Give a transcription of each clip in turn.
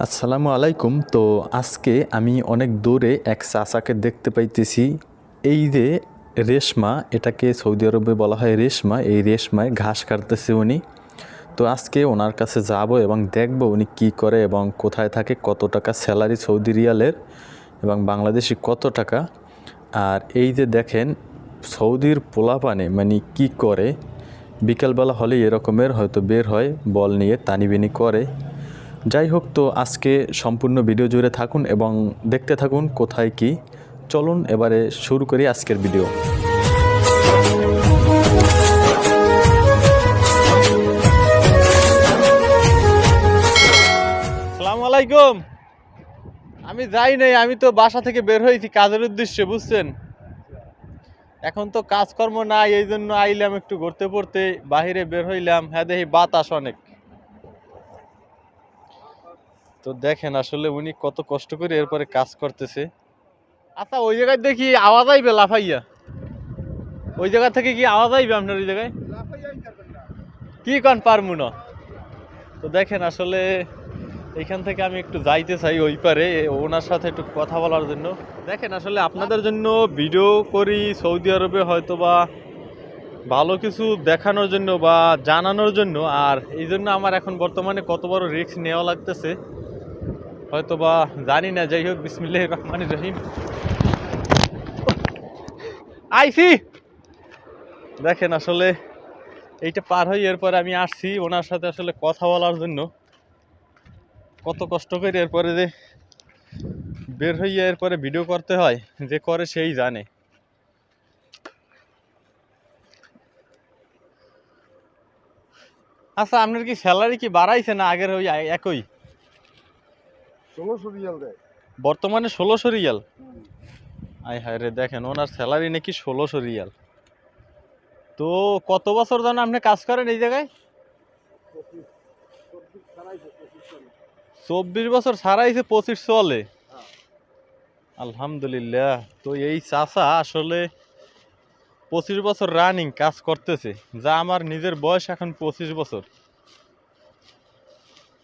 আসসালামু আলাইকুম। তো আজকে আমি অনেক দূরে এক চাচাকে দেখতে পাইতেছি। এই যে রেশমা, এটাকে সৌদি আরবে বলা হয় রেশমা, এই রেশমায় ঘাস কাটতেছে উনি। তো আজকে ওনার কাছে যাব এবং দেখব উনি কি করে এবং কোথায় থাকে, কত টাকা স্যালারি সৌদি রিয়ালের এবং বাংলাদেশি কত টাকা। আর এই যে দেখেন সৌদির পোলাপানে মানে কি করে, বিকালবেলা হলে এরকমের হয়তো বের হয় বল নিয়ে তানিবিনি করে। যাই হোক, তো আজকে সম্পূর্ণ ভিডিও জুড়ে থাকুন এবং দেখতে থাকুন কোথায় কি। চলুন এবারে শুরু করি আজকের ভিডিও। আসসালামু আলাইকুম। আমি যাই নাই, আমি তো বাসা থেকে বের হয়েছি কাজের উদ্দেশ্যে, বুঝছেন। এখন তো কাজকর্ম নাই, এই জন্য আইলাম একটু ঘুরতে পড়তে, বাহিরে বের হইলাম। হ্যাঁ, দেখি বাতাস অনেক। তো দেখেন আসলে উনি কত কষ্ট করে এরপরে কাজ করতেছে। আচ্ছা, ওই জায়গায় দেখি আওয়াজ আইবে লাফাইয়া, ওই জায়গা থেকে কি আওয়াজ আইবে আপনার ওই জায়গায়? কি কন পারমু না? তো দেখেন আসলে এইখান থেকে আমি একটু যাইতে চাই ওই পারে, ওনার সাথে একটু কথা বলার জন্য। দেখেন আসলে আপনাদের জন্য ভিডিও করি সৌদি আরবে, হয়তো বা ভালো কিছু দেখানোর জন্য বা জানানোর জন্য। আর এই জন্য আমার এখন বর্তমানে কত বড় রিস্ক নেওয়া লাগতেছে হয়তো বা জানি না। যাই হোক, বিসমিল্লাহির রহমানির রহিম। আইসি দেখেন আসলে এইটা পার হই, এরপরে আমি আসছি ওনার সাথে আসলে কথা বলার জন্য। কত কষ্ট করে এরপরে যে বের হইয়া এরপরে ভিডিও করতে হয়, যে করে সেই জানে। আচ্ছা, আপনার কি স্যালারি কি বাড়াইছে না আগের ওই একই? 1600 রিয়াল দেয়। বর্তমানে 1600 রিয়াল। আয় হায় রে, দেখেন ওনার স্যালারি নাকি 1600 রিয়াল। তো কত বছর ধরে আপনি কাজ করেন এই জায়গায়? 24 বছর ছাড়াইছে, 25 চলে। আলহামদুলিল্লাহ। তো এই চাচা আসলে 25 বছর রানিং কাজ করতেছে, যা আমার নিজের বয়স এখন 25 বছর।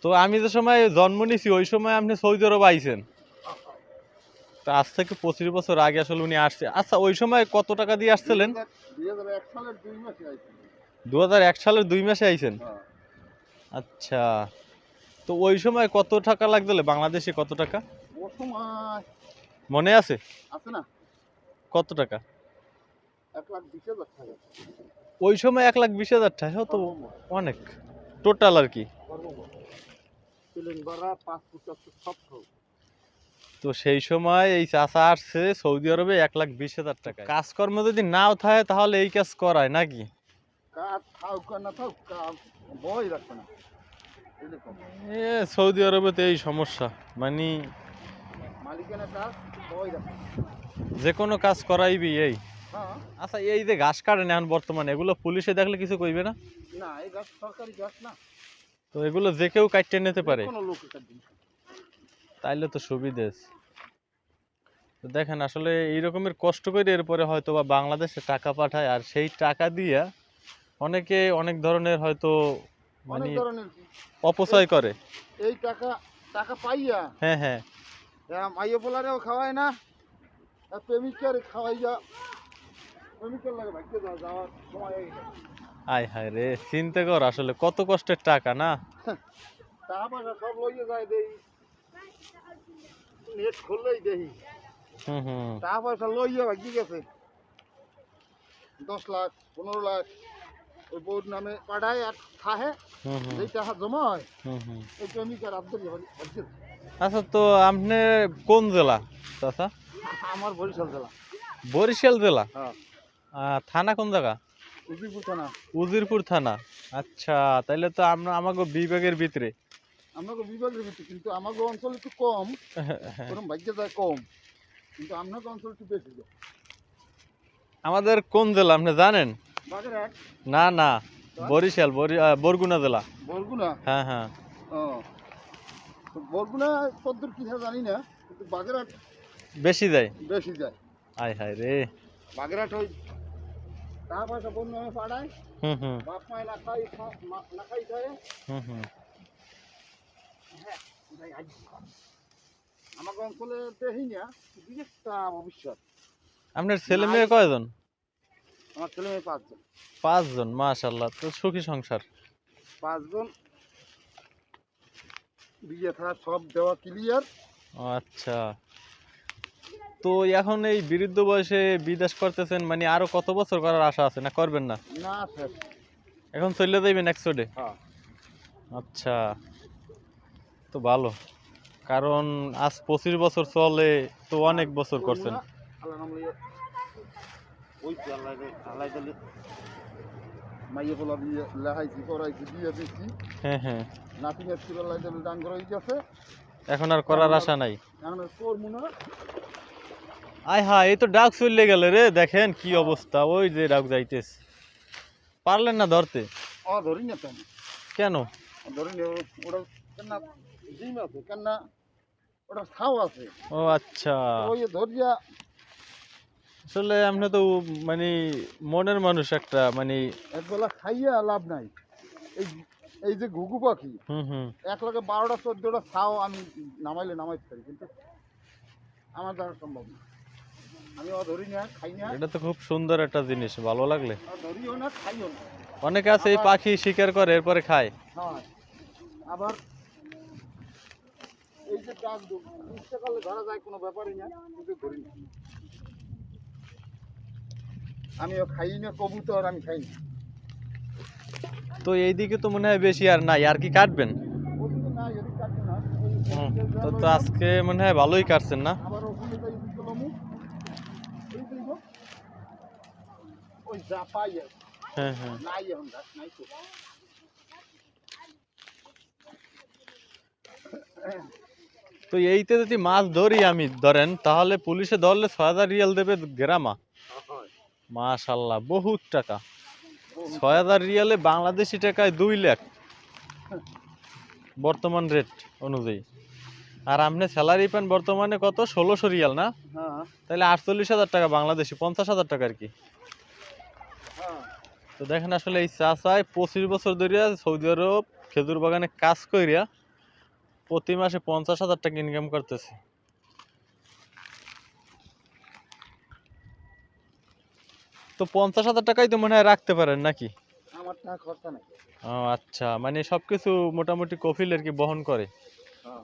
তো আমি যে সময় জন্ম নিছি ওই সময় আপনি সৌদি আরব আইছেন। তা আজ থেকে 25 বছর আগে আসলে উনি আসছে। আচ্ছা, ওই সময় কত টাকা দিয়ে আসছিলেন? 2001 সালের 2 মাসে আইছি। 2001 সালের 2 মাসে আইছেন। হ্যাঁ। আচ্ছা, তো ওই সময় কত টাকা লাগছিল বাংলাদেশে, কত টাকা ও সময় মনে আছে? আছে না, কত টাকা 1,20,000 টাকা। ওই সময়? 1,20,000 টাকা তো সর্বমোট অনেক, টোটাল আর কি। সর্বমোট প্লেন ভাড়া, পাসপোর্ট সব সহ। তো সেই সময় এই চাচা আসছে সৌদি আরবে 1,20,000 টাকা। কাজকর্ম যদি নাও থাকে তাহলে এই কাজ করায় নাকি? কাজ থাক আর না থাক, কাজ বই রাখবে না এরকম। এ সৌদি আরবে তো এই সমস্যা, মানে মালিকানা কাজ বই রাখবে না। যে কোনো কাজ করাইবি এই। হ্যাঁ। আচ্ছা, এই যে ঘাস কাটেন এখন বর্তমানে, এগুলো পুলিশে দেখলে কিছু কইবে না? না, এই গাছ সরকারি গাছ না, তো এগুলো যে কেউ কাটতে নিতে পারে, কোনো লোক কাটবে না। তাইলে তো সুবিধে আছে। তো দেখেন আসলে এই রকমের কষ্ট করে এরপরে হয়তো বা বাংলাদেশে টাকা পাঠায়, আর সেই টাকা দিয়া অনেকে অনেক ধরনের হয়তো মানে অনেক ধরনের অপচয় করে। এই টাকা টাকা পাইয়া হ্যাঁ হ্যাঁ। মাইয়ে পোলারেও খাওয়ায় না, আর প্রেমিকার খাওয়াইয়া প্রেমিকার লাগে ভাগ্যে যাওয়ার সময় হয়ে গেছে। আয় হায় রে, চিন্তা কর আসলে কত কষ্টের টাকা না। টাকা পয়সা সব লইয়ে যায়, দেই নেট খুললেই দেখি হুম হুম। টাকা পয়সা লইয়া ভাগ্যে গেছে। 10 লাখ 15 লাখ ওই বউর নামে পাঠায়, আর খাহে হুম হুম। যেই টাকা জমা হয় হুম হুম। ওই প্রেমিকার আব্দুল ভাগ্যে। আচ্ছা, তো আপনি কোন জেলা চাচা? আমার বরিশাল জেলা। বরিশাল জেলা? হ্যাঁ। থানা কোন জায়গা? উজিরপুর থানা। উজিরপুর থানা। আচ্ছা, তাইলে তো আমরা আমাকে বিভাগের ভিতরে। আমাকে বিভাগের ভিতরে, কিন্তু আমাকে অঞ্চল একটু কম, ওরকম ভাগ্যে যায় কম, কিন্তু আপনাকে অঞ্চল একটু বেশি যায়। আমাদের কোন জেলা আপনি জানেন? বাগেরহাট। না না, বরিশাল, বরগুনা জেলা। বরগুনা। হ্যাঁ হ্যাঁ। ও, তো বরগুনা কদ্দূর কি হয় জানি না, কিন্তু বাগেরহাট বেশি যায়। বেশি যায়। আয় হায় রে। বাগেরহাট ওই টাকা পয়সা বন্ধু নামে পাঠায়, হুম হুম। বাপ মায় না খাই, না খাই খায়, হুম হুম। আমাকে অঞ্চলে দেখি না বিশেষটা ভবিষ্যৎ। আপনার ছেলে মেয়ে কয়জন? আমার ছেলে মেয়ে 5 জন। 5 জন, মাশাআল্লাহ, তো সুখী সংসার। 5 জন, বিয়ে থাকা সব দেওয়া ক্লিয়ার। আচ্ছা, তো এখন এই বৃদ্ধ বয়সে বিদেশ করতেছেন, মানে আরো কত বছর করার আশা আছে, না করবেন না? না স্যার। এখন চলে যাইবেন একসোডে? হ্যাঁ। আচ্ছা, তো ভালো, কারণ আজ 25 বছর চলে, তো অনেক বছর করছেন। আল্লাহ নাম লইয়া ওই তো আল্লাহ আল্লাহ তাআলা মাইয়ে বলা বিয়ে লাহাইছি করাইছি বিয়ে দিছি। হ্যাঁ হ্যাঁ, নাতিনের ছিল আল্লাহ তাআলা দান করে গেছে। এখন আর করার আশা নাই। এখন করবো না। আয় হ্যাঁ, এই তো ডাক চলে গেলে রে, দেখেন কি অবস্থা, ওই যে ডাক যাইতেছে, পারলেন না ধরতে? ধরি না তো কেন? ধরি না, ওটা কেন ডিম আছে কেন, ওটা ছাও আছে। ও আচ্ছা, ওই ধরিয়া আসলে আপনি তো মানে মনের মানুষ একটা, মানে একবেলা খাইয়া লাভ নাই। এই এই যে ঘুঘু পাখি হুম হুম, এক লগে 12টা 14টা ছাও আমি নামাইলে নামাইতে পারি, কিন্তু আমার দ্বারা সম্ভব না। আমি ধরি না, খাই না। এটা তো খুব সুন্দর একটা জিনিস, ভালো লাগলে। ধরিও না, খাইও না। অনেকে আছে এই পাখি শিকার করে এরপরে খায়। হ্যাঁ, আবার এই যে ডাক ইচ্ছা করলে ধরা যায়, কোনো ব্যাপারই না, কিন্তু ধরি না। আমিও খাই না কবুতর, আমি খাই না। তো এইদিকে তো মনে হয় বেশি আর নাই, আর কি কাটবেন? ওদিকে না, এদিকে কাটবে না। তো আজকে মনে হয় ভালোই কাটছেন না? আবার ওখানে যাই দিলামু, এই দেখো ওই যা পাই আর হ্যাঁ হ্যাঁ, নাই, এখন গাছ নাই তো। তো এইতে যদি মাছ ধরি আমি, ধরেন, তাহলে পুলিশে ধরলে 6000 রিয়াল দেবে গ্রামা। মাশাল্লাহ, বহুত টাকা। 6000 রিয়ালে বাংলাদেশি টাকায় 2 লাখ বর্তমান রেট অনুযায়ী। আর আপনি স্যালারি পান বর্তমানে কত, 1600 রিয়াল না? হ্যাঁ তাহলে 48,000 টাকা বাংলাদেশি, 50,000 টাকা আর কি। হ্যাঁ। তো দেখেন, আসলে এই চাচায় 25 বছর ধরে সৌদি আরব খেজুর বাগানে কাজ কইরা প্রতি মাসে 50,000 টাকা ইনকাম করতেছে। তো 50,000 টাকাই তো মনে হয় রাখতে পারেন নাকি? আমার টাকা খরচা নাই। ও আচ্ছা, মানে সবকিছু মোটামুটি কফিল আর কি বহন করে। হ্যাঁ।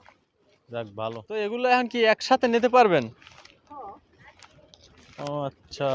যাক ভালো, তো এগুলো এখন কি একসাথে নিতে পারবেন? ও আচ্ছা।